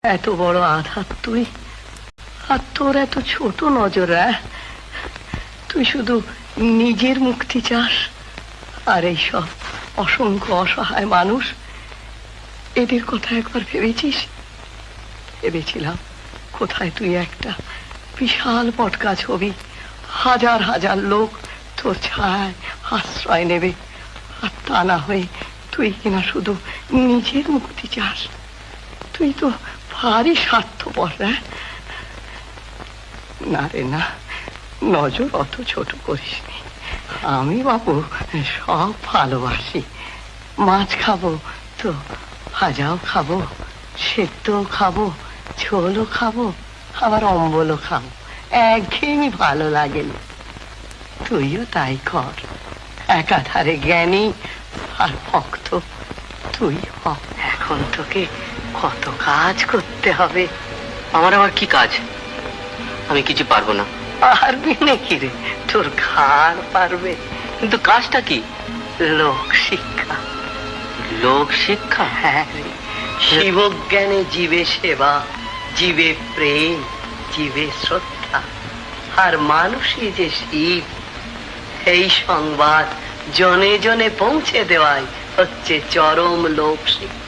এত বড় আঘাত তুই, আর তোর এত ছোট নজর। তুই শুধু নিজের মুক্তি চাস, আর এই সব অসংখ্য অসহায় মানুষ, এদের কথা একবার ভেবেছিস? ভেবেছিলাম কোথায় তুই একটা বিশাল বটগাছ হবি, হাজার হাজার লোক তোর ছায়ায় আশ্রয় নেবে, আর তা না হয়ে তুই কিনা শুধু নিজের মুক্তি চাস। তুই তো ভারী স্বার্থপর। না রে না, নজর অত ছোট করিসনি। আমি বাবু সব ভালোবাসি। মাছ খাবো তো ভাজাও খাবো, সেদ্ধও খাবো, ঝোলও খাবো, আবার অম্বলও খাবো। একঘেয়েমি ভালো লাগেনি। তুইও তাই কর। একাধারে জ্ঞানী আর ভক্ত তুই হ। এখন তোকে কত কাজ করতে হবে। আমার আবার কি কাজ? আমি কিছু পারবো না। পারবি নাকি রে? তোর ঘাড় পারবে। কিন্তু কাজটা কি? লোক শিক্ষা। লোক শিক্ষা? হ্যাঁ রে, শিবজ্ঞানে জীবে সেবা, জীবে প্রেম, জীবে শ্রদ্ধা, আর মানুষই যে শিব, এই সংবাদ জনে জনে পৌঁছে দেওয়াই হচ্ছে চরম লোক শিক্ষা।